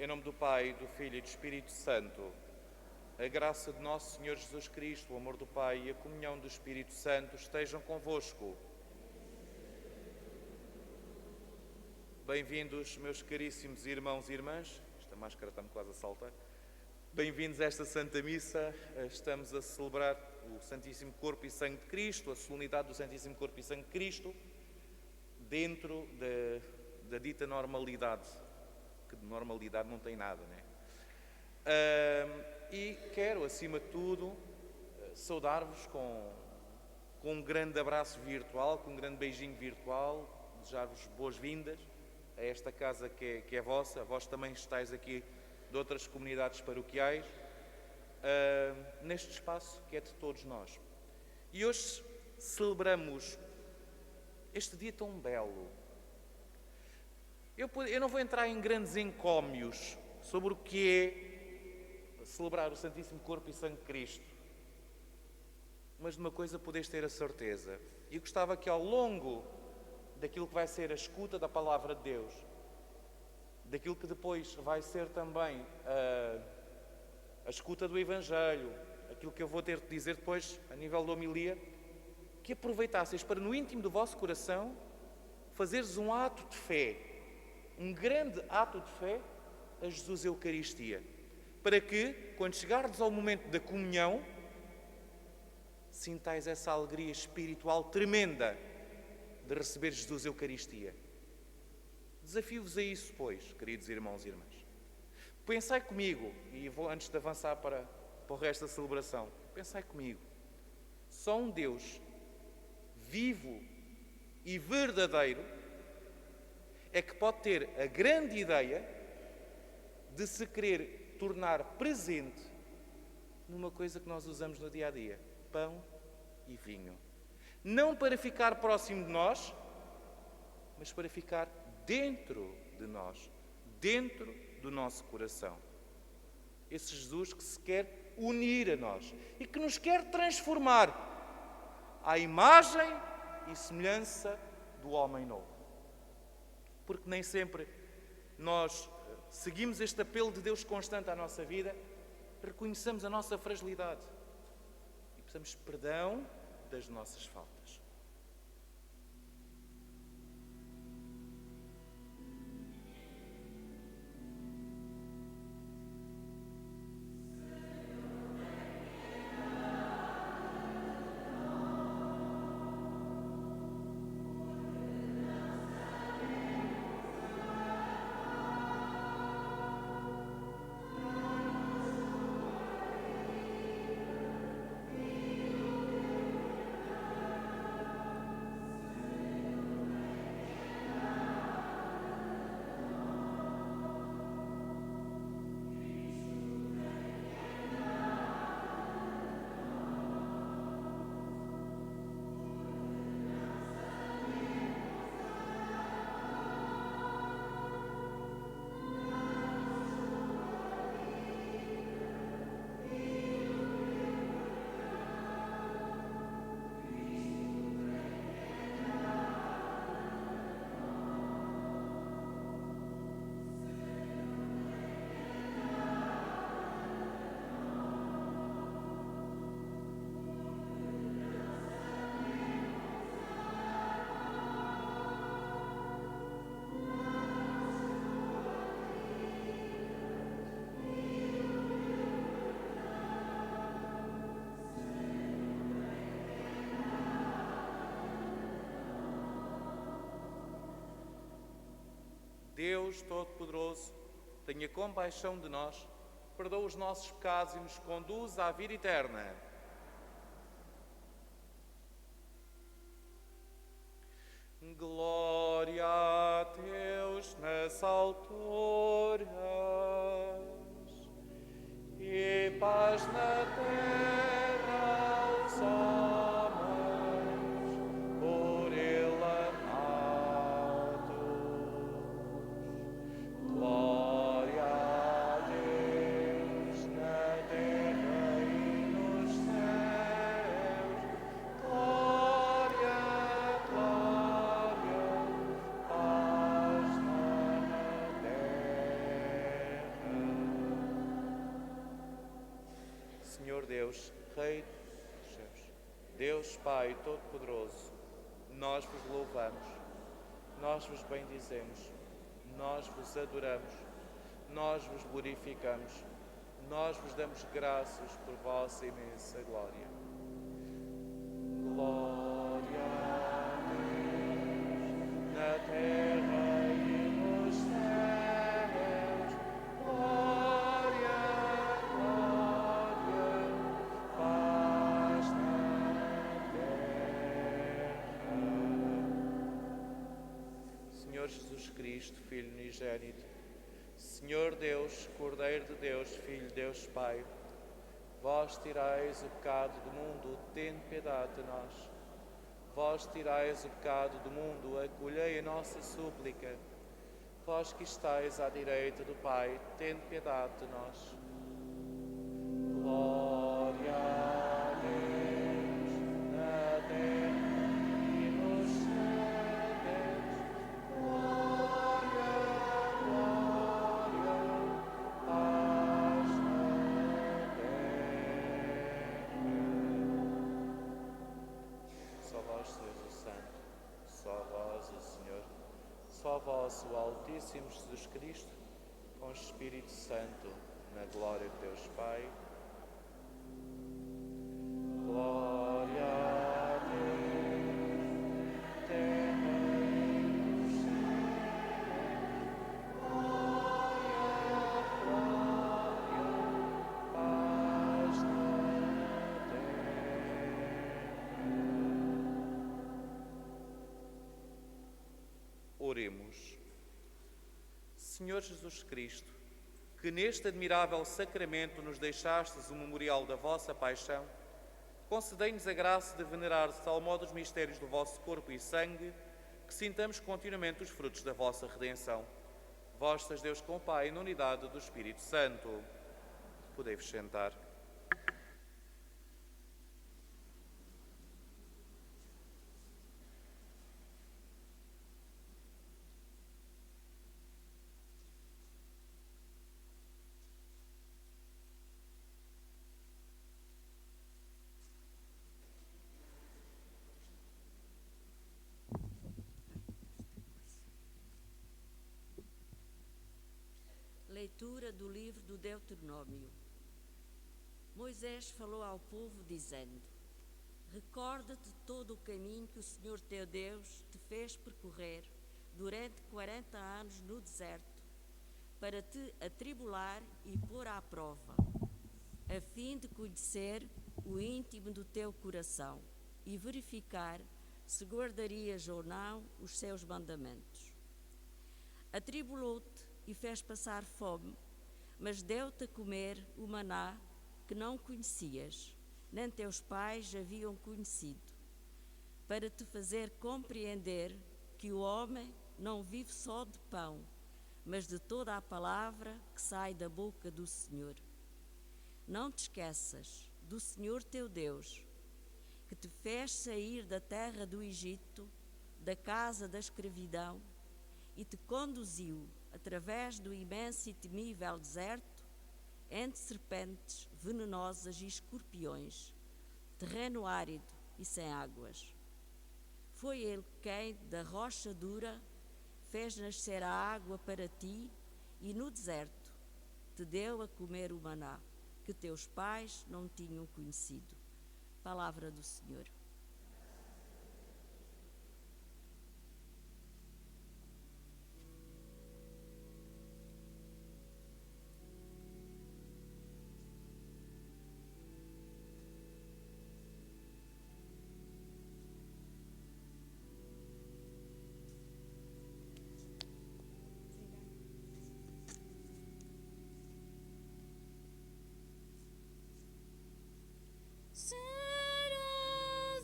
Em nome do Pai, do Filho e do Espírito Santo, a graça de nosso Senhor Jesus Cristo, o amor do Pai e a comunhão do Espírito Santo estejam convosco. Bem-vindos, meus caríssimos irmãos e irmãs. Esta máscara está-me quase a saltar. Bem-vindos a esta Santa Missa. Estamos a celebrar o Santíssimo Corpo e Sangue de Cristo, a solenidade do Santíssimo Corpo e Sangue de Cristo, dentro da dita normalidade, que de normalidade não tem nada, né? E quero, acima de tudo, saudar-vos com um grande abraço virtual, com um grande beijinho virtual, desejar-vos boas-vindas a esta casa que é vossa. Vós também estáis aqui de outras comunidades paroquiais, neste espaço que é de todos nós. E hoje celebramos este dia tão belo. Eu não vou entrar em grandes encómios sobre o que é celebrar o Santíssimo Corpo e Sangue de Cristo, mas de uma coisa podeis ter a certeza. E gostava que ao longo daquilo que vai ser a escuta da Palavra de Deus, daquilo que depois vai ser também a escuta do Evangelho, aquilo que eu vou ter de dizer depois a nível da homilia, que aproveitasseis para no íntimo do vosso coração fazeres um ato de fé, um grande ato de fé a Jesus Eucaristia, para que, quando chegardes ao momento da comunhão, sintais essa alegria espiritual tremenda de receber Jesus Eucaristia. Desafio-vos a isso, pois, queridos irmãos e irmãs. Pensai comigo, e vou antes de avançar para o resto da celebração, pensai comigo. Só um Deus vivo e verdadeiro é que pode ter a grande ideia de se querer tornar presente numa coisa que nós usamos no dia a dia: pão e vinho. Não para ficar próximo de nós, mas para ficar dentro de nós, dentro do nosso coração. Esse Jesus que se quer unir a nós e que nos quer transformar à imagem e semelhança do homem novo. Porque nem sempre nós seguimos este apelo de Deus constante à nossa vida, reconheçamos a nossa fragilidade e peçamos perdão das nossas faltas. Deus Todo-Poderoso, tenha compaixão de nós, perdoa os nossos pecados e nos conduz à vida eterna. Glória a Deus nas alturas e paz na terra aos homens por Ele amados. Glória a Deus na terra e nos céus. Glória, glória, paz na terra. Deus, Rei dos céus, Deus Pai Todo-Poderoso, nós vos louvamos, nós vos bendizemos, nós vos adoramos, nós vos glorificamos, nós vos damos graças por vossa imensa glória. Glória a Deus na terra e nos céus. Glória, glória, paz na terra. Senhor Jesus Cristo, Filho unigênito, Senhor Deus, Cordeiro de Deus, Filho de Deus Pai, vós tirais o pecado do mundo, tende piedade de nós. Vós tirais o pecado do mundo, acolhei a nossa súplica. Vós que estáis à direita do Pai, tende piedade de nós. Glória a Deus na terra e nos céus. Glória, glória, paz na terra. Só vós sois o Santo, só vós o Senhor, só vós o Altíssimo Jesus Cristo, com o Espírito Santo, na glória de Deus Pai. Glória a Deus, terra e nos céus. Glória, glória, paz na terra. Oremos. Senhor Jesus Cristo, que neste admirável sacramento nos deixastes o memorial da vossa paixão, concedei-nos a graça de venerar de tal modo os mistérios do vosso corpo e sangue, que sintamos continuamente os frutos da vossa redenção. Vós sois Deus com o Pai, na unidade do Espírito Santo. Podei-vos sentar. Leitura do livro do Deuteronômio. Moisés falou ao povo dizendo: recorda-te todo o caminho que o Senhor teu Deus te fez percorrer durante 40 anos no deserto, para te atribular e pôr à prova, a fim de conhecer o íntimo do teu coração e verificar se guardarias ou não os seus mandamentos. Atribulou-te e fez passar fome, mas deu-te a comer o maná que não conhecias, nem teus pais haviam conhecido, para te fazer compreender que o homem não vive só de pão, mas de toda a palavra que sai da boca do Senhor. Não te esqueças do Senhor teu Deus, que te fez sair da terra do Egito, da casa da escravidão, e te conduziu através do imenso e temível deserto, entre serpentes venenosas e escorpiões, terreno árido e sem águas. Foi ele quem, da rocha dura, fez nascer a água para ti, e no deserto te deu a comer o maná, que teus pais não tinham conhecido. Palavra do Senhor. Serás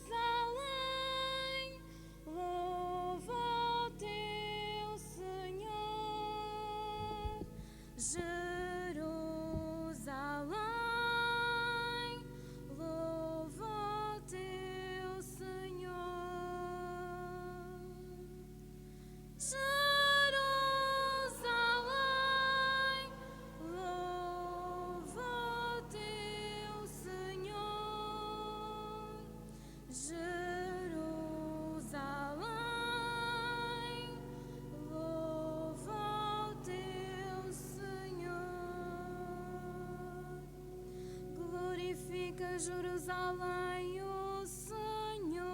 Jerusalém o Senhor,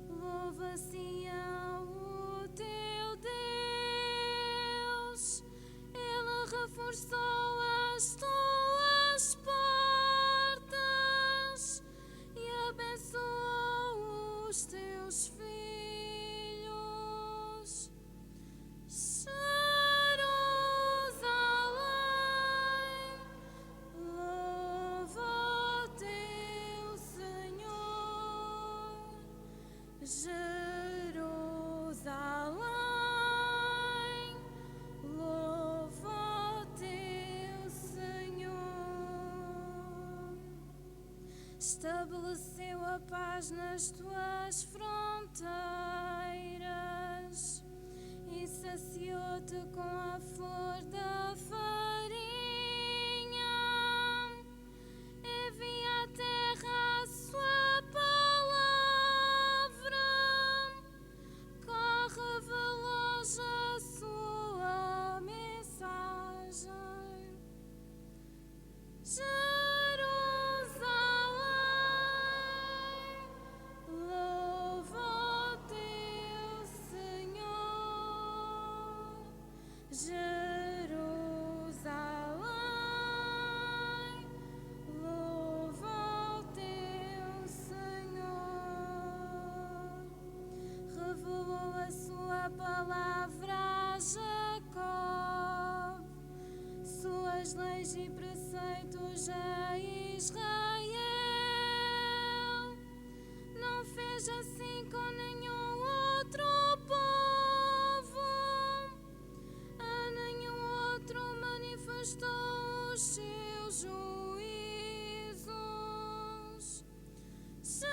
louva Sião o teu Deus. Ele reforçou as tuas portas e abençoou os teus filhos. Jerusalém, louva o teu Senhor. Jerusalém, louva o teu Senhor. Estabeleceu a paz nas tuas fronteiras e saciou-te com a flor da farinha. Envia à terra a sua palavra, corre veloz a sua mensagem. Jerusalém, louva o teu Senhor. Jerusalém, louva o teu Senhor. Revelou a sua palavra a Jacó, suas leis e preceitos a Israel. Não fez assim com nenhum outro povo, a nenhum outro manifestou os seus juízos. Jerusalém,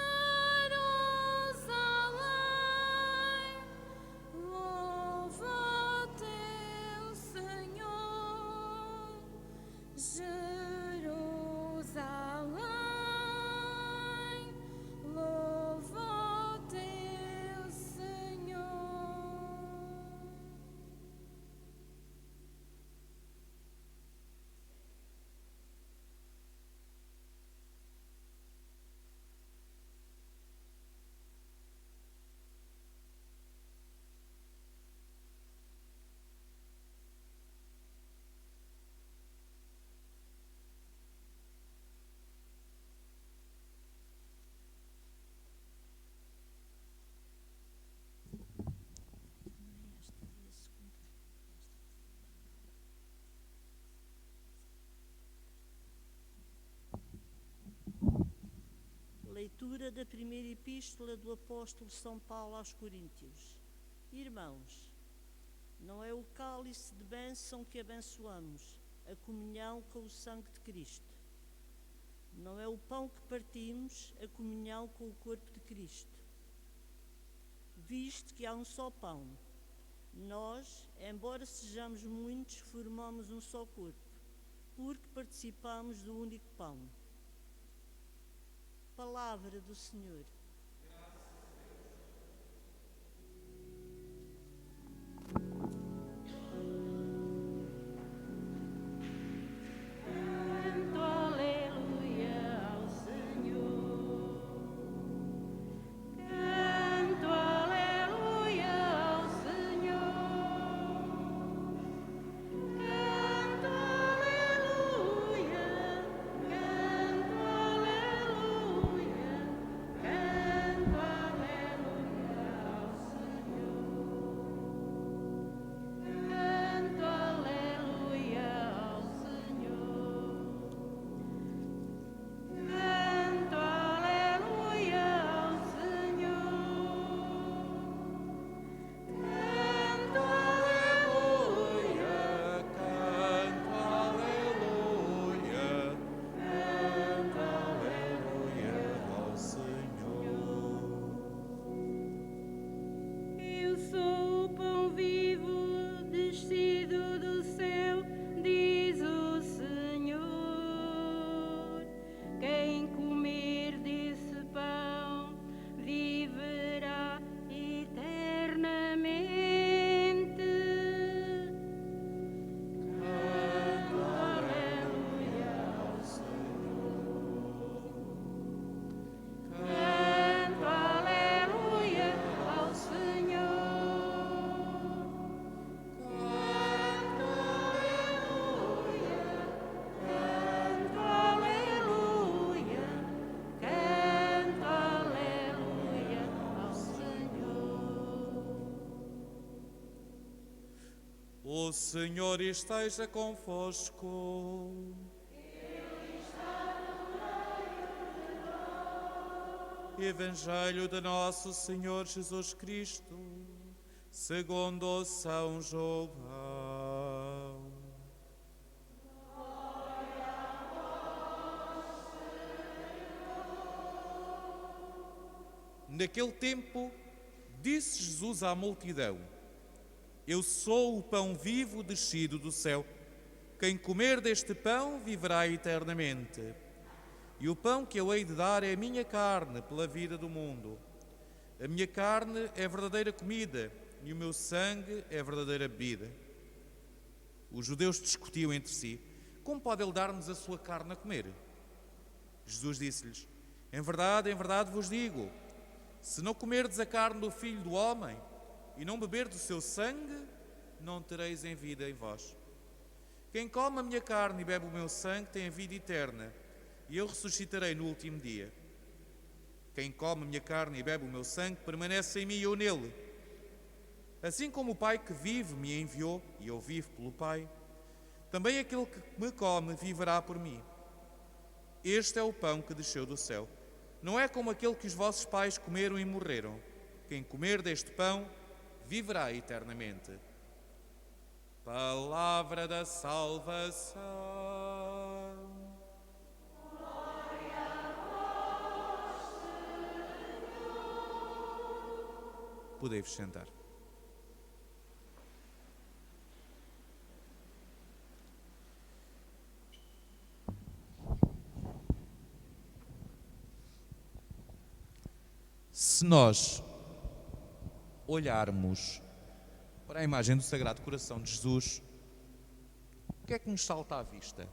louva o teu Senhor. Jerusalém, louva o teu Senhor. Leitura da primeira epístola do apóstolo São Paulo aos Coríntios. Irmãos, não é o cálice de bênção que abençoamos, a comunhão com o sangue de Cristo. Não é o pão que partimos, a comunhão com o corpo de Cristo. Visto que há um só pão, nós, embora sejamos muitos, formamos um só corpo, porque participamos do único pão. Palavra do Senhor. Canto aleluia ao Senhor. Canto aleluia ao Senhor. Canto aleluia. Canto aleluia. O Senhor esteja convosco. Evangelho de Nosso Senhor Jesus Cristo, segundo São João. Naquele tempo, disse Jesus à multidão: Eu sou o pão vivo descido do céu. Quem comer deste pão viverá eternamente. E o pão que eu hei de dar é a minha carne pela vida do mundo. A minha carne é a verdadeira comida e o meu sangue é a verdadeira bebida. Os judeus discutiam entre si: Como pode ele dar-nos a sua carne a comer? Jesus disse-lhes: em verdade vos digo, se não comerdes a carne do Filho do Homem e não beberdes o seu sangue, não tereis em vida em vós. Quem come a minha carne e bebe o meu sangue tem a vida eterna, e eu ressuscitarei no último dia. Quem come a minha carne e bebe o meu sangue permanece em mim e eu nele. Assim como o Pai que vive me enviou, e eu vivo pelo Pai, também aquele que me come viverá por mim. Este é o pão que desceu do céu. Não é como aquele que os vossos pais comeram e morreram. Quem comer deste pão viverá eternamente. Palavra da salvação. Glória a vós, Senhor. Podei-vos sentar. Se nós olharmos para a imagem do Sagrado Coração de Jesus, o que é que nos salta à vista?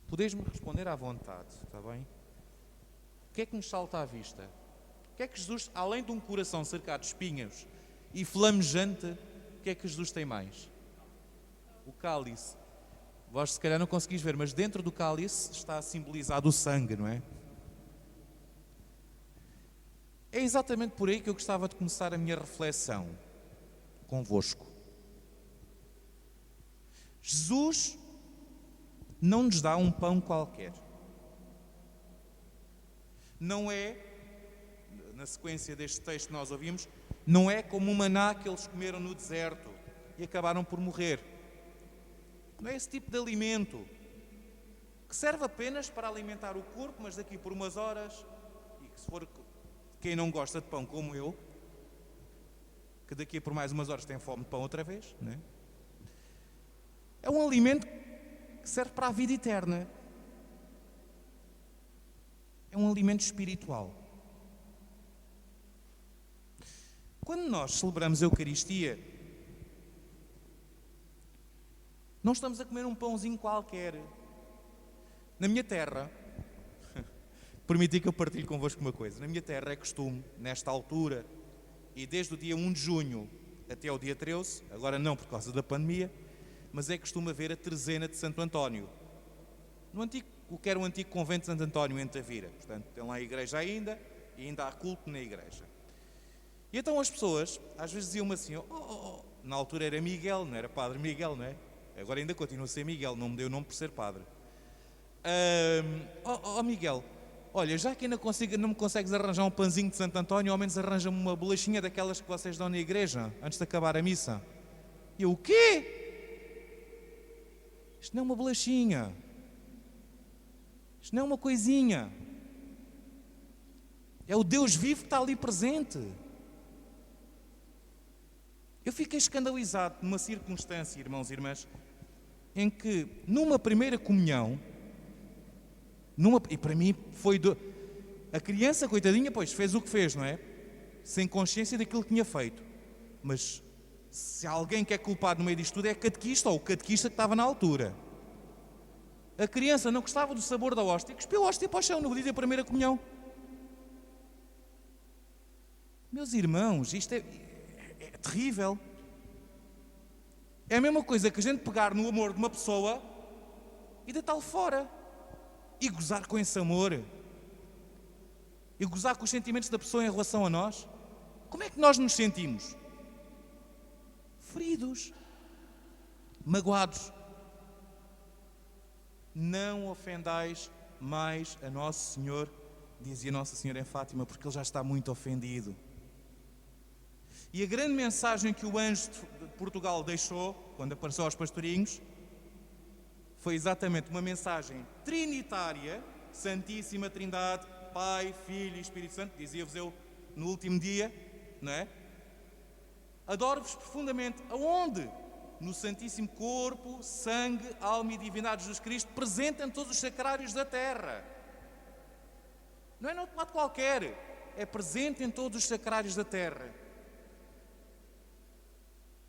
Podeis-me responder à vontade, está bem? O que é que nos salta à vista? O que é que Jesus, além de um coração cercado de espinhos e flamejante, o que é que Jesus tem mais? O cálice. Vós se calhar não conseguis ver, mas dentro do cálice está simbolizado o sangue, não é? É exatamente por aí que eu gostava de começar a minha reflexão convosco. Jesus não nos dá um pão qualquer. Não é, na sequência deste texto que nós ouvimos, não é como o maná que eles comeram no deserto e acabaram por morrer. Não é esse tipo de alimento que serve apenas para alimentar o corpo, mas daqui por umas horas, e que se for quem não gosta de pão como eu, que daqui por mais umas horas tem fome de pão outra vez, não é? É um alimento que serve para a vida eterna. É um alimento espiritual. Quando nós celebramos a Eucaristia, não estamos a comer um pãozinho qualquer. Na minha terra, permiti que eu partilhe convosco uma coisa. Na minha terra é costume, nesta altura, e desde o dia 1 de junho até o dia 13, agora não por causa da pandemia, mas é costume haver a trezena de Santo António. O que era o antigo convento de Santo António em Tavira. Portanto, tem lá a igreja ainda, e ainda há culto na igreja. E então as pessoas, às vezes diziam-me assim, na altura era Miguel, não era Padre Miguel, não é? Agora ainda continua a ser Miguel, não me deu o nome por ser padre. Miguel, olha, já que ainda não me consegues arranjar um pãozinho de Santo António, ao menos arranja-me uma bolachinha daquelas que vocês dão na igreja, antes de acabar a missa. E eu, o quê? Isto não é uma bolachinha. Isto não é uma coisinha. É o Deus vivo que está ali presente. Eu fiquei escandalizado numa circunstância, irmãos e irmãs, em que numa primeira comunhão, e para mim foi... A criança, coitadinha, pois, fez o que fez, não é? Sem consciência daquilo que tinha feito. Mas se há alguém que é culpado no meio disto tudo é a catequista, ou o catequista que estava na altura. A criança não gostava do sabor da hóstia e cuspiu a hóstia para o chão no dia da primeira comunhão. Meus irmãos, isto é terrível. É a mesma coisa que a gente pegar no amor de uma pessoa e deitá-lo fora. E gozar com esse amor. E gozar com os sentimentos da pessoa em relação a nós. Como é que nós nos sentimos? feridos, magoados. Não ofendais mais a Nosso Senhor, dizia Nossa Senhora em Fátima, porque Ele já está muito ofendido. E a grande mensagem que o anjo de Portugal deixou, quando apareceu aos pastorinhos, foi exatamente uma mensagem trinitária, Santíssima Trindade, Pai, Filho e Espírito Santo, dizia-vos eu no último dia, não é? Adoro-vos profundamente. Aonde? No Santíssimo Corpo, Sangue, Alma e Divindade de Jesus Cristo, presente em todos os sacrários da terra. Não é noutro lado qualquer, é presente em todos os sacrários da terra.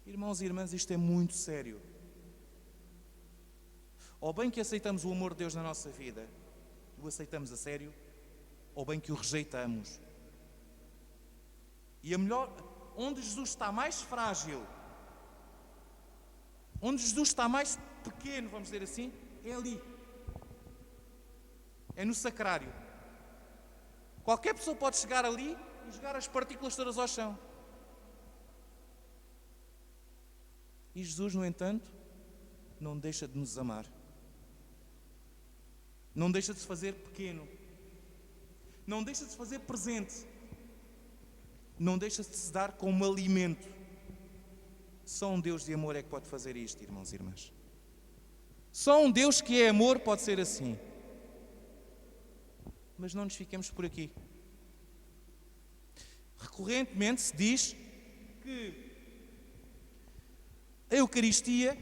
Irmãos e irmãs, isto é muito sério. Ou bem que aceitamos o amor de Deus na nossa vida, o aceitamos a sério, ou bem que o rejeitamos. E a melhor, onde Jesus está mais frágil, onde Jesus está mais pequeno, vamos dizer assim, é ali. É no sacrário. Qualquer pessoa pode chegar ali e jogar as partículas todas ao chão. E Jesus, no entanto, não deixa de nos amar. Não deixa de se fazer pequeno. Não deixa de se fazer presente. Não deixa de se dar como alimento. Só um Deus de amor é que pode fazer isto, irmãos e irmãs. Só um Deus que é amor pode ser assim. Mas não nos fiquemos por aqui. Recorrentemente se diz que a Eucaristia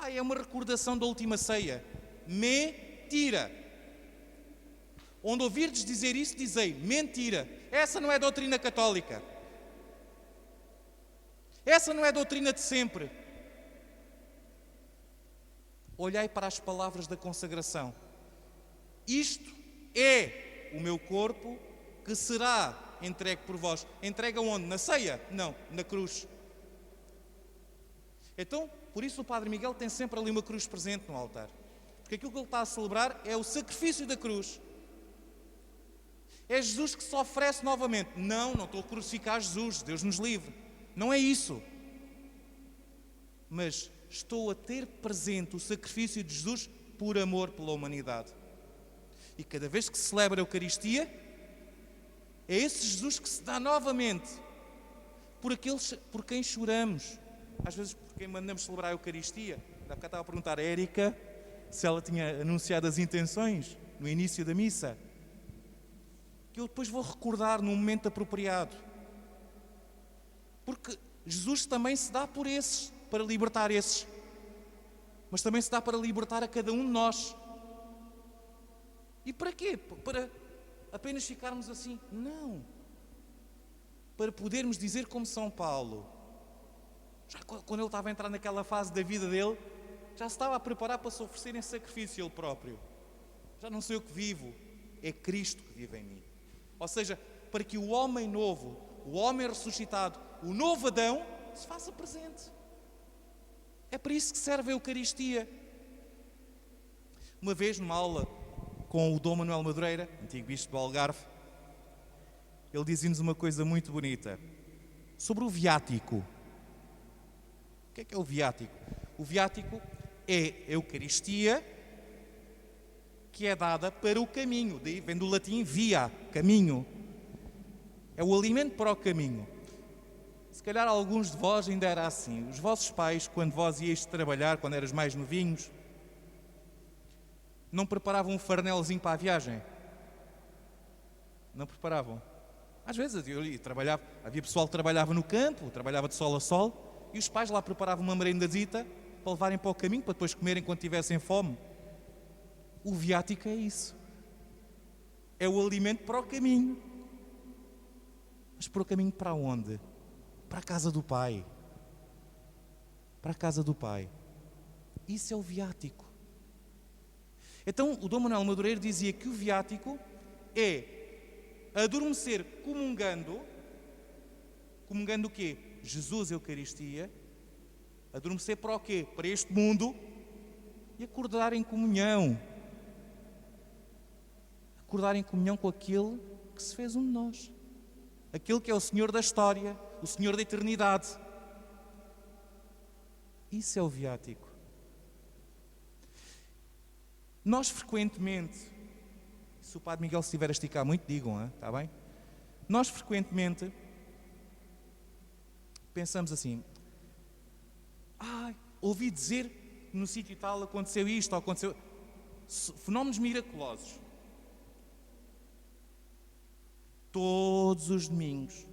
é uma recordação da última ceia. Mentira! Onde ouvirdes dizer isso, dizei mentira. Essa não é doutrina católica. Essa não é doutrina de sempre. Olhai para as palavras da consagração. Isto é o meu corpo que será entregue por vós. Entregue aonde? Na ceia? Não, na cruz. Então, por isso o Padre Miguel tem sempre ali uma cruz presente no altar. Porque aquilo que ele está a celebrar é o sacrifício da cruz. É Jesus que se oferece novamente. Não estou a crucificar Jesus, Deus nos livre. Não é isso. Mas estou a ter presente o sacrifício de Jesus por amor pela humanidade. E cada vez que se celebra a Eucaristia, é esse Jesus que se dá novamente por aqueles por quem choramos. Às vezes por quem mandamos celebrar a Eucaristia. Há bocado estava a perguntar a Érica se ela tinha anunciado as intenções no início da missa. Que eu depois vou recordar num momento apropriado. Porque Jesus também se dá por esses, para libertar esses. Mas também se dá para libertar a cada um de nós. E para quê? Para apenas ficarmos assim? Não. Para podermos dizer como São Paulo. Já quando ele estava a entrar naquela fase da vida dele, já se estava a preparar para se oferecer em sacrifício ele próprio. Já não sei o que vivo, é Cristo que vive em mim. Ou seja, para que o homem novo, o homem ressuscitado, o novo Adão, se faça presente. É para isso que serve a Eucaristia. Uma vez, numa aula com o Dom Manuel Madureira, antigo bispo do Algarve, ele dizia-nos uma coisa muito bonita sobre o viático. O que é o viático? O viático é a Eucaristia que é dada para o caminho. Daí vem do latim via, caminho. É o alimento para o caminho. Se calhar alguns de vós ainda era assim. Os vossos pais, quando vós ias trabalhar, quando eras mais novinhos, não preparavam um farnelzinho para a viagem? Não preparavam? Às vezes eu trabalhava, havia pessoal que trabalhava no campo, trabalhava de sol a sol, e os pais lá preparavam uma merendazita para levarem para o caminho, para depois comerem quando tivessem fome. O viático é isso. É o alimento para o caminho. Mas para o caminho para onde? Para a casa do Pai. Para a casa do Pai. Isso é o viático. Então, o Dom Manuel Madureira dizia que o viático é adormecer comungando. Comungando o quê? Jesus, Eucaristia. Adormecer para o quê? Para este mundo. E acordar em comunhão. Acordar em comunhão com aquele que se fez um de nós. Aquele que é o Senhor da história, o Senhor da eternidade. Isso é o viático. Nós frequentemente, se o Padre Miguel estiver a esticar muito, digam, está bem? Nós frequentemente pensamos assim, ouvi dizer no sítio tal aconteceu isto, ou aconteceu... Fenómenos miraculosos. Todos os domingos,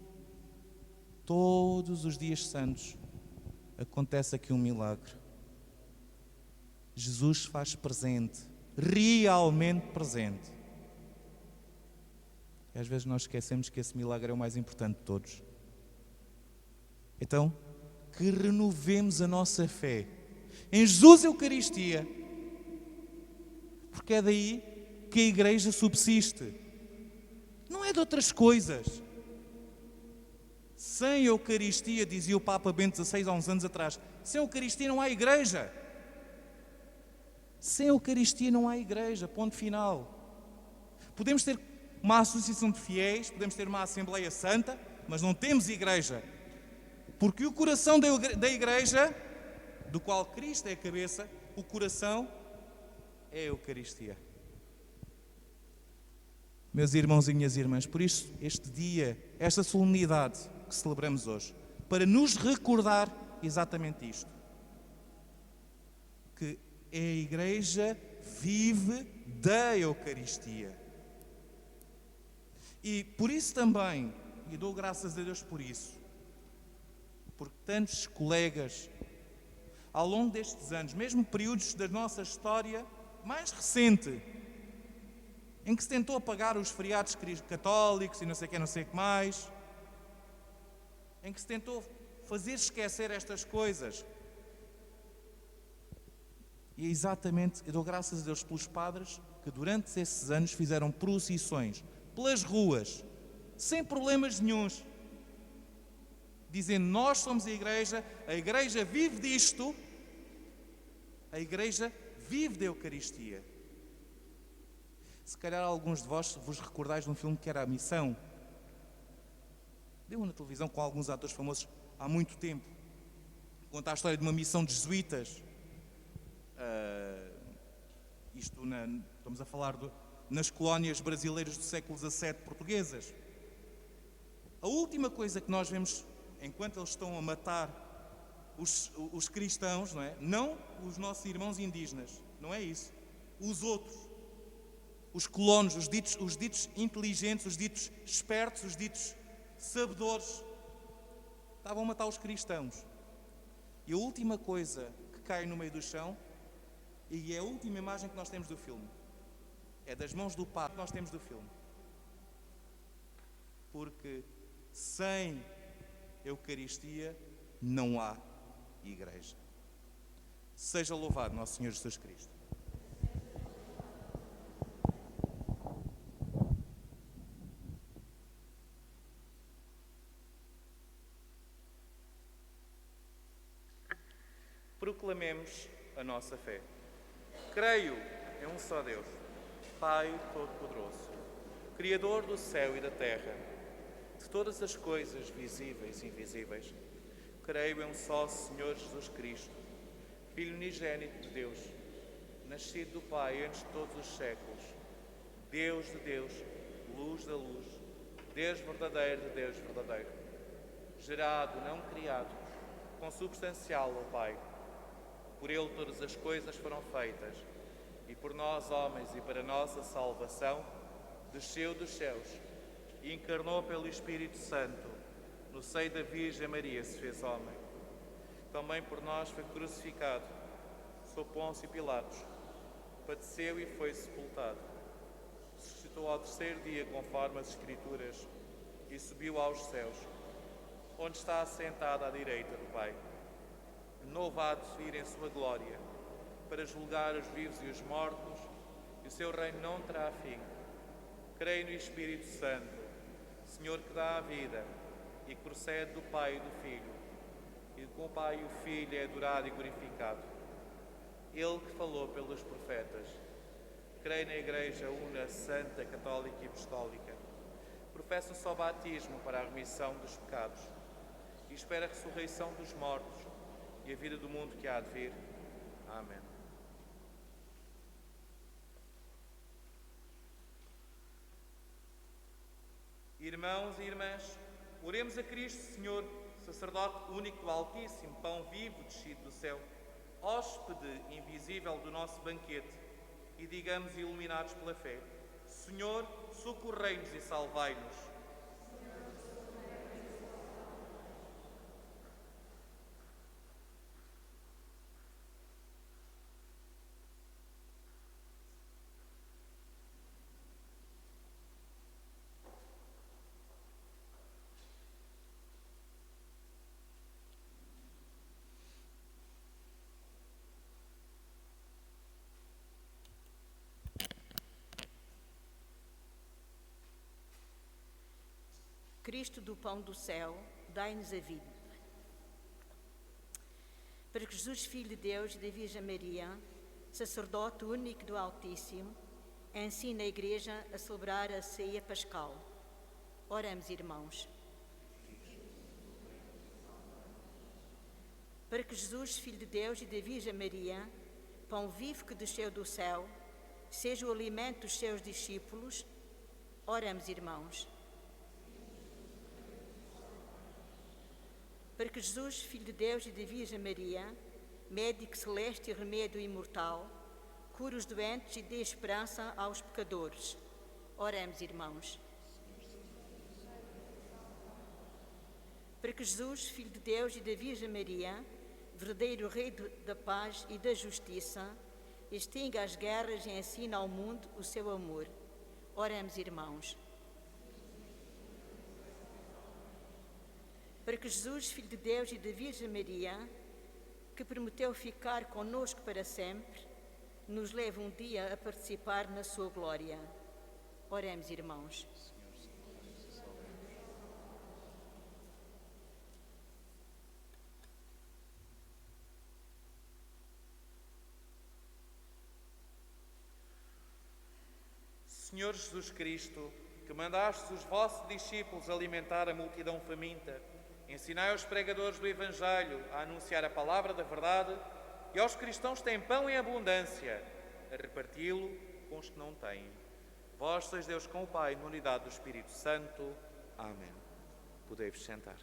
todos os dias santos, acontece aqui um milagre. Jesus faz presente, realmente presente. E às vezes nós esquecemos que esse milagre é o mais importante de todos. Então, que renovemos a nossa fé em Jesus Eucaristia, porque é daí que a Igreja subsiste. Não é de outras coisas. Sem Eucaristia, dizia o Papa Bento XVI há uns anos atrás, sem Eucaristia não há Igreja. Sem Eucaristia não há Igreja, ponto final. Podemos ter uma associação de fiéis, podemos ter uma Assembleia Santa, mas não temos Igreja. Porque o coração da Igreja, do qual Cristo é a cabeça, o coração é a Eucaristia. Meus irmãos e minhas irmãs, por isso este dia, esta solenidade que celebramos hoje, para nos recordar exatamente isto. Que a Igreja vive da Eucaristia. E por isso também, e dou graças a Deus por isso, porque tantos colegas, ao longo destes anos, mesmo períodos da nossa história mais recente, em que se tentou apagar os feriados católicos e não sei o que mais, em que se tentou fazer esquecer estas coisas. E é exatamente, eu dou graças a Deus pelos padres que durante esses anos fizeram procissões pelas ruas, sem problemas nenhuns, dizendo: nós somos a Igreja vive disto, a Igreja vive da Eucaristia. Se calhar alguns de vós vos recordais de um filme que era A Missão. Deu na televisão com alguns atores famosos há muito tempo. Conta a história de uma missão de jesuítas. Estamos a falar nas colónias brasileiras do século XVII portuguesas. A última coisa que nós vemos, enquanto eles estão a matar os cristãos, não é? Não os nossos irmãos indígenas, não é isso. Os outros, os colonos, os ditos inteligentes, os ditos espertos, os ditos sabedores, estavam a matar os cristãos. E a última coisa que cai no meio do chão, e é a última imagem que nós temos do filme, é das mãos do Padre que nós temos do filme. Porque sem Eucaristia não há Igreja. Seja louvado nosso Senhor Jesus Cristo. Proclamemos a nossa fé. Creio em um só Deus, Pai Todo-Poderoso, Criador do céu e da terra, de todas as coisas visíveis e invisíveis. Creio em um só Senhor Jesus Cristo, Filho unigênito de Deus, nascido do Pai antes de todos os séculos, Deus de Deus, luz da luz, Deus verdadeiro de Deus verdadeiro, gerado, não criado, consubstancial ao Pai. Por Ele todas as coisas foram feitas, e por nós, homens, e para nossa salvação, desceu dos céus e encarnou pelo Espírito Santo, no seio da Virgem Maria se fez homem. Também por nós foi crucificado, sob Pôncio Pilatos, padeceu e foi sepultado. Ressuscitou ao terceiro dia, conforme as Escrituras, e subiu aos céus, onde está assentado à direita do Pai. Novo há de vir em sua glória, para julgar os vivos e os mortos, e o seu reino não terá fim. Creio no Espírito Santo, Senhor que dá a vida, e que procede do Pai e do Filho, e com o Pai e o Filho é adorado e glorificado. Ele que falou pelos profetas. Creio na Igreja una, santa, católica e apostólica. Professo só batismo para a remissão dos pecados, e espero a ressurreição dos mortos e a vida do mundo que há de vir. Amém. Irmãos e irmãs, oremos a Cristo Senhor, sacerdote único do Altíssimo, pão vivo descido do céu, hóspede invisível do nosso banquete, e digamos, iluminados pela fé: Senhor, socorrei-nos e salvai-nos. Cristo do pão do céu, dai-nos a vida. Para que Jesus, Filho de Deus e da Virgem Maria, sacerdote único do Altíssimo, ensine a Igreja a celebrar a ceia pascal. Oramos, irmãos. Para que Jesus, Filho de Deus e da Virgem Maria, pão vivo que desceu do céu, seja o alimento dos seus discípulos, oramos, irmãos. Para que Jesus, Filho de Deus e da Virgem Maria, médico celeste e remédio imortal, cure os doentes e dê esperança aos pecadores. Oremos, irmãos. Para que Jesus, Filho de Deus e da Virgem Maria, verdadeiro Rei da paz e da justiça, extinga as guerras e ensina ao mundo o seu amor. Oremos, irmãos. Para que Jesus, Filho de Deus e da Virgem Maria, que prometeu ficar conosco para sempre, nos leve um dia a participar na sua glória. Oremos, irmãos. Senhor Jesus Cristo, que mandaste os vossos discípulos alimentar a multidão faminta, ensinai aos pregadores do Evangelho a anunciar a palavra da verdade e aos cristãos que têm pão em abundância, a reparti-lo com os que não têm. Vós sois Deus com o Pai, na unidade do Espírito Santo. Amém. Podei-vos sentar.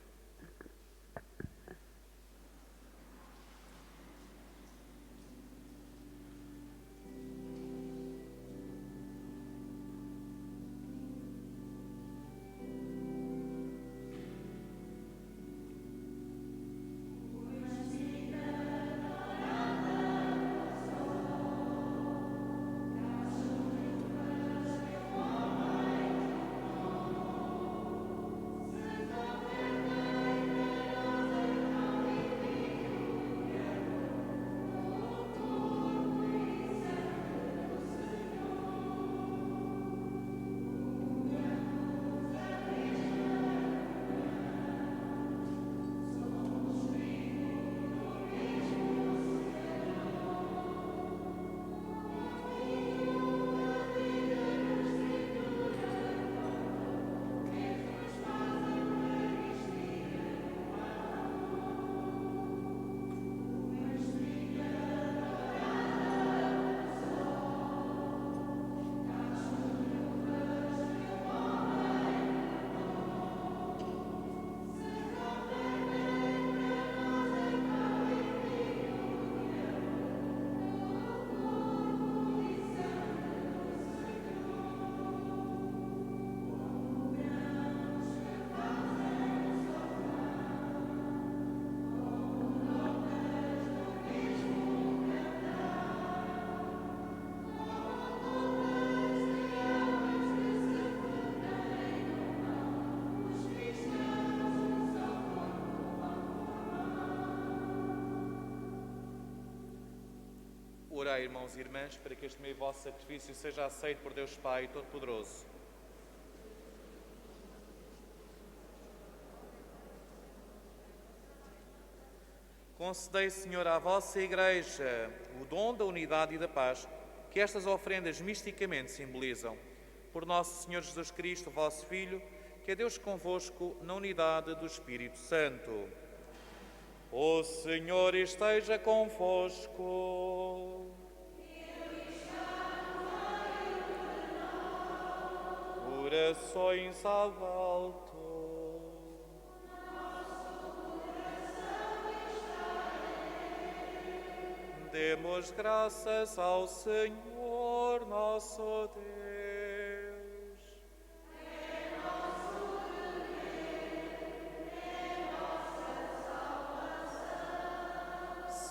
Orai, irmãos e irmãs, para que este meio vosso sacrifício seja aceito por Deus Pai Todo-Poderoso. Concedei, Senhor, à vossa Igreja o dom da unidade e da paz que estas ofrendas misticamente simbolizam. Por nosso Senhor Jesus Cristo, vosso Filho, que é Deus convosco na unidade do Espírito Santo. O Senhor esteja convosco. Orações ao alto. Demos graças ao Senhor nosso Deus.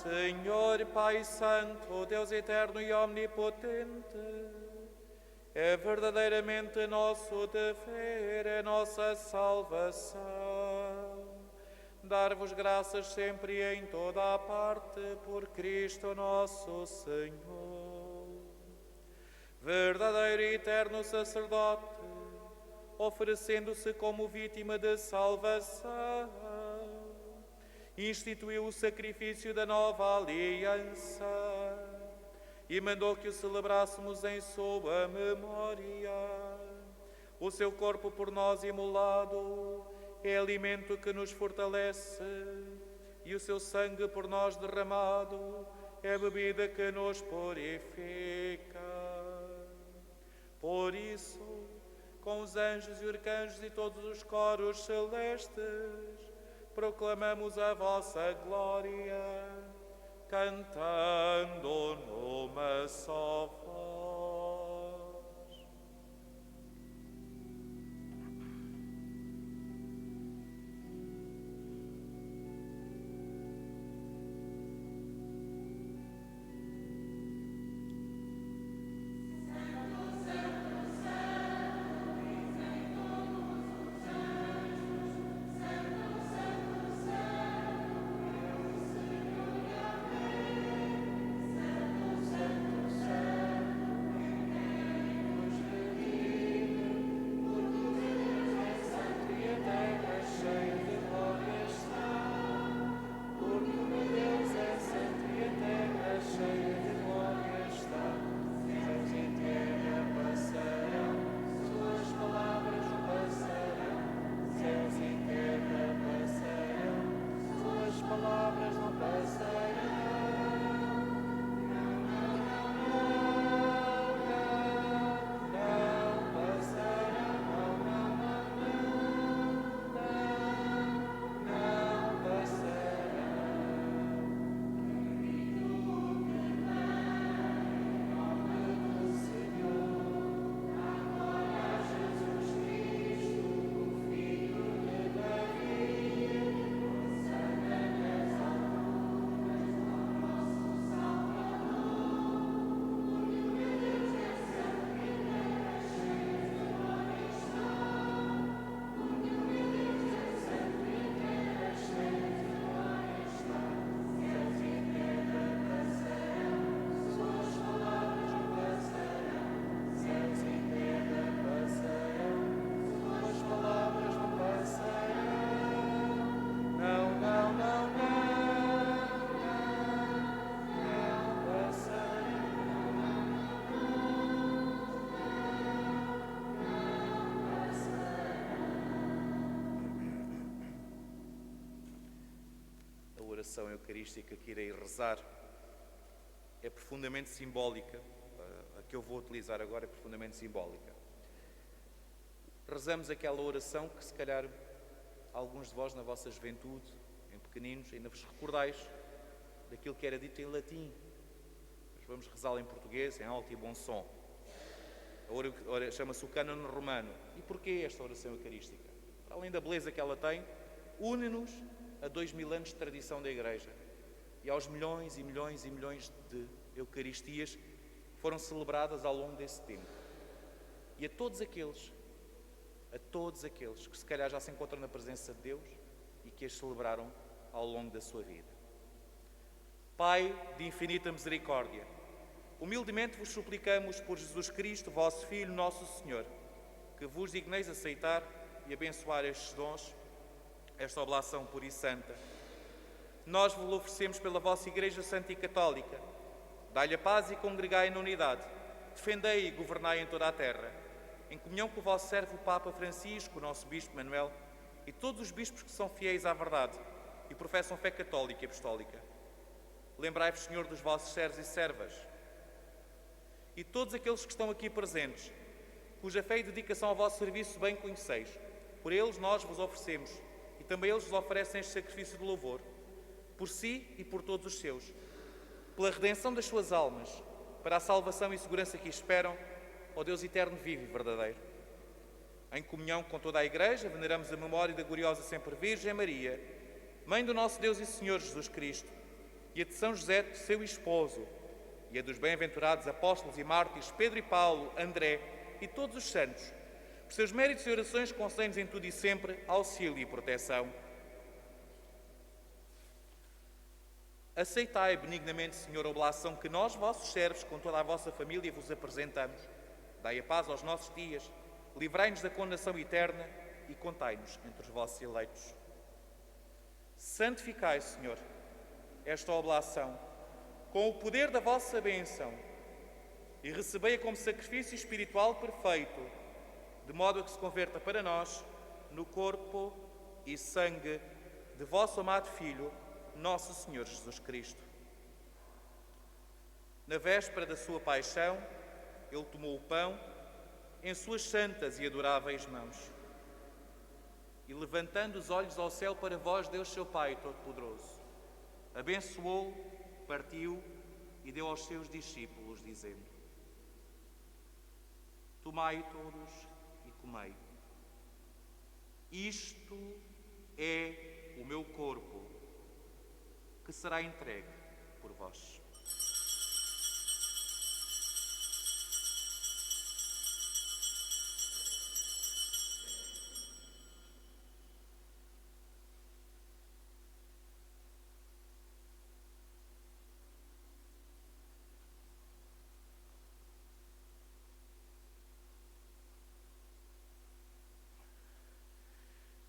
Senhor Pai Santo, Deus eterno e omnipotente, é verdadeiramente nosso dever, é nossa salvação. Dar-vos graças sempre e em toda a parte por Cristo nosso Senhor. Verdadeiro e eterno sacerdote, oferecendo-se como vítima de salvação, instituiu o sacrifício da nova aliança e mandou que o celebrássemos em sua memória. O seu corpo por nós imolado é alimento que nos fortalece, e o seu sangue por nós derramado é bebida que nos purifica. Por isso, com os anjos e arcanjos e todos os coros celestes, proclamamos a vossa glória, cantando numa só voz. A oração eucarística que irei rezar é profundamente simbólica. A que eu vou utilizar agora é profundamente simbólica. Rezamos aquela oração que, se calhar, alguns de vós, na vossa juventude, em pequeninos, ainda vos recordais daquilo que era dito em latim. Mas vamos rezá-la em português, em alto e bom som. Chama-se o Cânon Romano. E porquê esta oração eucarística? Para além da beleza que ela tem, une-nos a 2000 anos de tradição da Igreja e aos milhões e milhões e milhões de Eucaristias que foram celebradas ao longo desse tempo. E a todos aqueles que se calhar já se encontram na presença de Deus e que as celebraram ao longo da sua vida. Pai de infinita misericórdia, humildemente vos suplicamos por Jesus Cristo, vosso Filho, nosso Senhor, que vos digneis aceitar e abençoar estes dons, esta oblação pura e santa. Nós vos oferecemos pela vossa Igreja Santa e Católica. Dai-lhe a paz e congregai na unidade. Defendei e governai em toda a terra, em comunhão com o vosso servo o Papa Francisco, o nosso Bispo Manuel, e todos os bispos que são fiéis à verdade, e professam fé católica e apostólica. Lembrai-vos, Senhor, dos vossos servos e servas e todos aqueles que estão aqui presentes, cuja fé e dedicação ao vosso serviço bem conheceis. Por eles nós vos oferecemos, e também eles vos oferecem este sacrifício de louvor, por si e por todos os seus, pela redenção das suas almas, para a salvação e segurança que esperam, ó Deus eterno, vivo e verdadeiro. Em comunhão com toda a Igreja, veneramos a memória da gloriosa sempre Virgem Maria, Mãe do nosso Deus e Senhor Jesus Cristo, e a de São José, seu esposo, e a dos bem-aventurados apóstolos e mártires Pedro e Paulo, André e todos os santos. Por seus méritos e orações, concedem-nos em tudo e sempre auxílio e proteção. Aceitai benignamente, Senhor, a oblação que nós, vossos servos, com toda a vossa família, vos apresentamos. Dai a paz aos nossos dias, livrai-nos da condenação eterna e contai-nos entre os vossos eleitos. Santificai, Senhor, esta oblação com o poder da vossa bênção e recebei-a como sacrifício espiritual perfeito, de modo a que se converta para nós no corpo e sangue de vosso amado Filho, nosso Senhor Jesus Cristo. Na véspera da sua paixão, ele tomou o pão em suas santas e adoráveis mãos e, levantando os olhos ao céu para vós, Deus seu Pai Todo-Poderoso, abençoou, partiu e deu aos seus discípulos, dizendo: tomai todos e comei. Isto é o meu corpo, que será entregue por vós.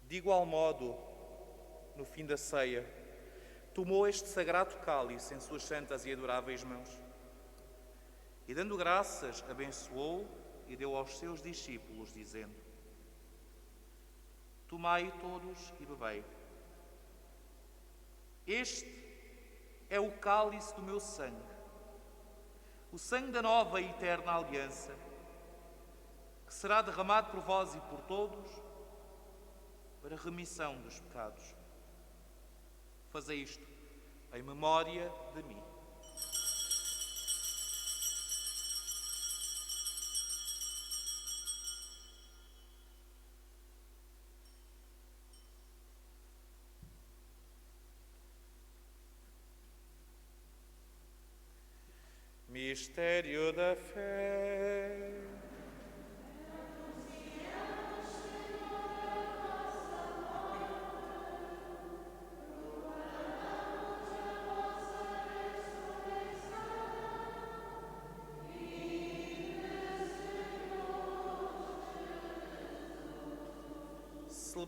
De igual modo, no fim da ceia, tomou este sagrado cálice em suas santas e adoráveis mãos e, dando graças, abençoou e deu aos seus discípulos, dizendo: tomai todos e bebei. Este é o cálice do meu sangue, o sangue da nova e eterna aliança, que será derramado por vós e por todos para a remissão dos pecados. Fazei isto em memória de mim. Mistério da fé.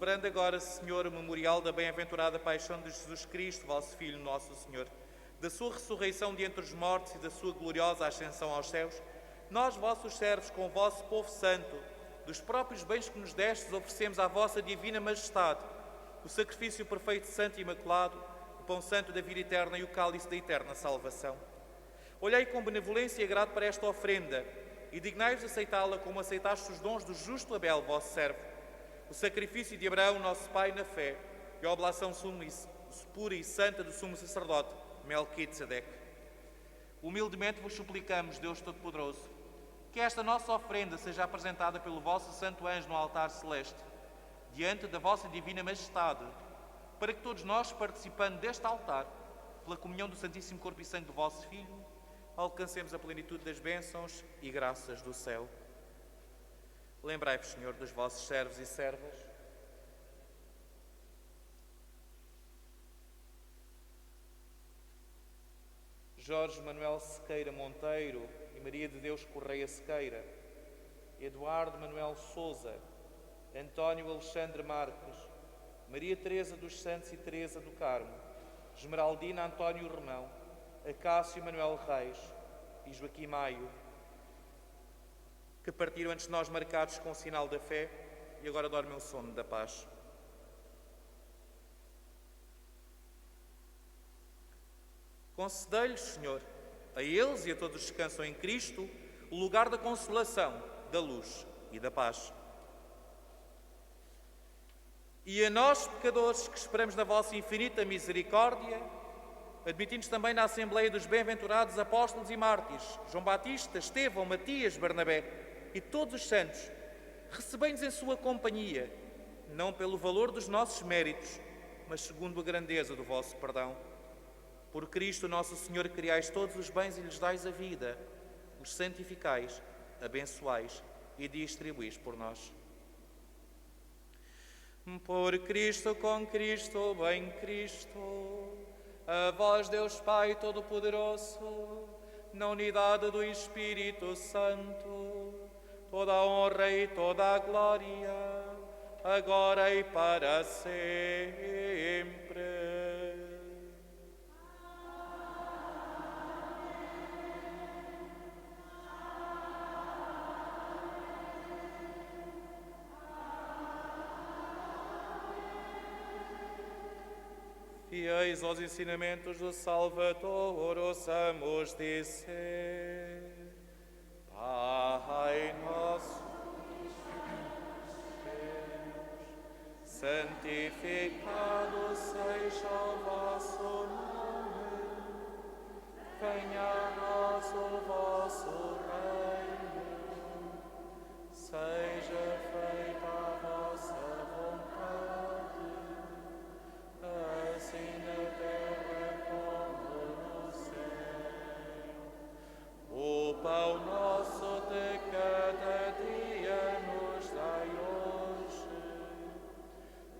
Celebrando agora, Senhor, o memorial da bem-aventurada paixão de Jesus Cristo, vosso Filho, nosso Senhor, da sua ressurreição de entre os mortos e da sua gloriosa ascensão aos céus, nós, vossos servos, com o vosso povo santo, dos próprios bens que nos destes, oferecemos à vossa divina majestade o sacrifício perfeito, santo e imaculado, o pão santo da vida eterna e o cálice da eterna salvação. Olhai com benevolência e agrado para esta ofrenda e dignai-vos aceitá-la como aceitaste os dons do justo Abel, vosso servo, o sacrifício de Abraão, nosso pai, na fé, e a oblação pura e santa do sumo sacerdote, Melquisedeque. Humildemente vos suplicamos, Deus Todo-Poderoso, que esta nossa ofrenda seja apresentada pelo vosso santo anjo no altar celeste, diante da vossa divina majestade, para que todos nós, participando deste altar, pela comunhão do Santíssimo Corpo e Sangue do vosso Filho, alcancemos a plenitude das bênçãos e graças do céu. Lembrai-vos, Senhor, dos vossos servos e servas. Jorge Manuel Sequeira Monteiro e Maria de Deus Correia Sequeira, Eduardo Manuel Souza, António Alexandre Marques, Maria Teresa dos Santos e Teresa do Carmo, Esmeraldina António Romão, Acácio Manuel Reis e Joaquim Maio, que partiram antes de nós marcados com o sinal da fé, e agora dormem o sono da paz. Concedei-lhes, Senhor, a eles e a todos os que descansam em Cristo, o lugar da consolação, da luz e da paz. E a nós, pecadores, que esperamos na vossa infinita misericórdia, admitindo-nos também na Assembleia dos Bem-aventurados Apóstolos e Mártires, João Batista, Estevão, Matias, Barnabé e todos os santos, recebei-nos em sua companhia, não pelo valor dos nossos méritos, mas segundo a grandeza do vosso perdão. Por Cristo nosso Senhor, criais todos os bens e lhes dais a vida, os santificais, abençoais e distribuís por nós. Por Cristo, com Cristo, bem Cristo, a vós, Deus Pai Todo-Poderoso, na unidade do Espírito Santo, toda a honra e toda a glória, agora e para sempre. Fiéis aos ensinamentos do Salvador, ouçamos dizer: Pai nosso, santificado seja o vosso nome, venha a nós o vosso reino, seja feita a vossa vontade, assim na terra como no céu. O pão nosso de cada dia nos dai hoje.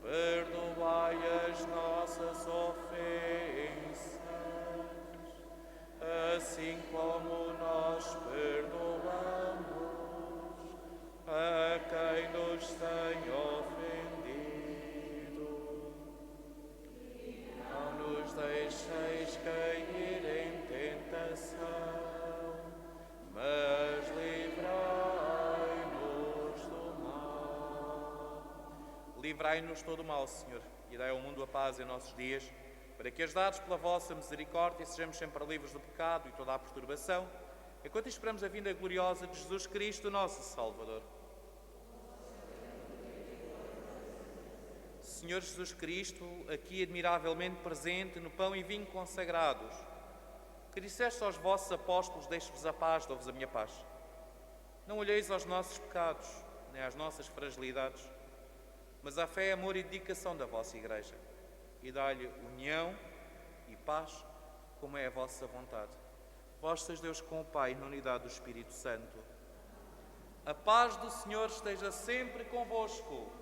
Perdoai as nossas ofensas, assim como nós perdoamos a quem nos tem ofendido. Não nos deixeis cair em tentação, mas livrai-nos do mal. Livrai-nos de todo o mal, Senhor, e dai ao mundo a paz em nossos dias, para que, ajudados pela vossa misericórdia, sejamos sempre livres do pecado e toda a perturbação, enquanto esperamos a vinda gloriosa de Jesus Cristo, nosso Salvador. Senhor Jesus Cristo, aqui admiravelmente presente no pão e vinho consagrados, que disseste aos vossos apóstolos: deixe-vos a paz, dou-vos a minha paz. Não olheis aos nossos pecados, nem às nossas fragilidades, mas à fé, amor e dedicação da vossa Igreja, e dá-lhe união e paz, como é a vossa vontade. Vós sois Deus com o Pai, na unidade do Espírito Santo. A paz do Senhor esteja sempre convosco.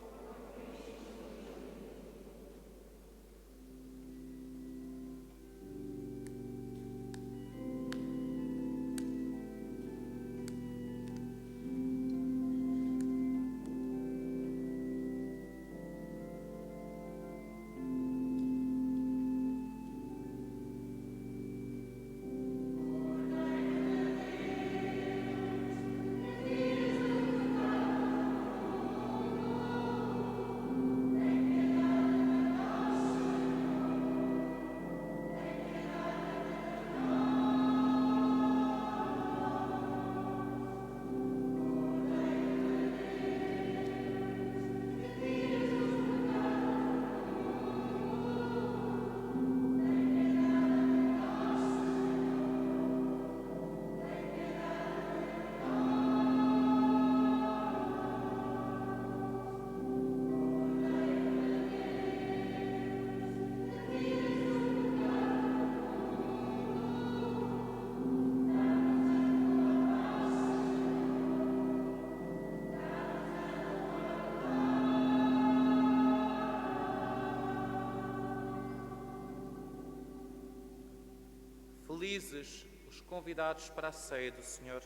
Felizes os convidados para a ceia do Senhor.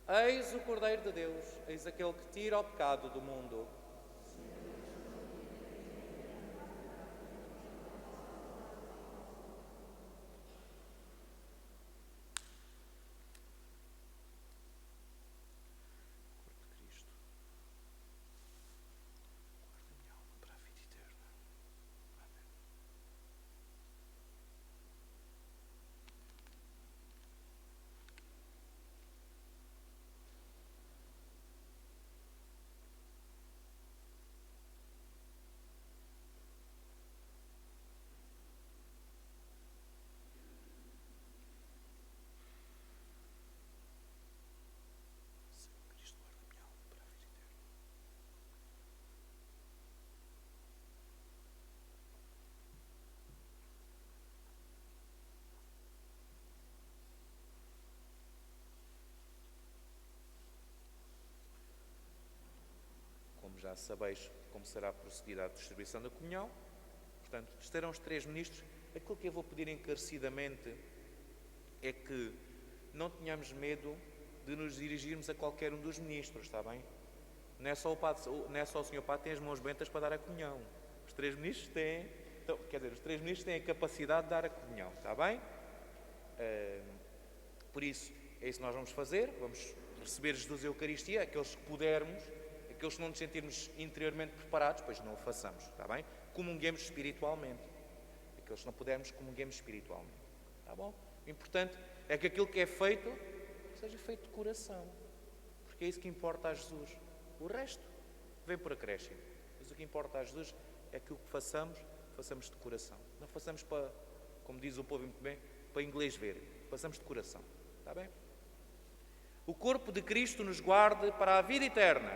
Eis o Cordeiro de Deus, eis aquele que tira o pecado do mundo. já sabeis como será procedida a distribuição da comunhão. Portanto, estarão os 3 ministros. Aquilo que eu vou pedir encarecidamente é que não tenhamos medo de nos dirigirmos a qualquer um dos ministros, está bem? Não é só o Sr. Padre que tem as mãos bentas para dar a comunhão. Os 3 ministros têm, os 3 ministros têm a capacidade de dar a comunhão, está bem? Por isso, é isso que nós vamos fazer. Vamos receber Jesus a Eucaristia, aqueles que pudermos, aqueles que não nos sentirmos interiormente preparados, pois não o façamos, está bem? Comunguemos espiritualmente. Aqueles que não pudermos, comunguemos espiritualmente. Está bom? O importante é que aquilo que é feito seja feito de coração, porque é isso que importa a Jesus. O resto vem por acréscimo, mas o que importa a Jesus é que o que façamos de coração. Não façamos para, como diz o povo muito bem, para inglês ver. Façamos de coração. Está bem? O corpo de Cristo nos guarde para a vida eterna.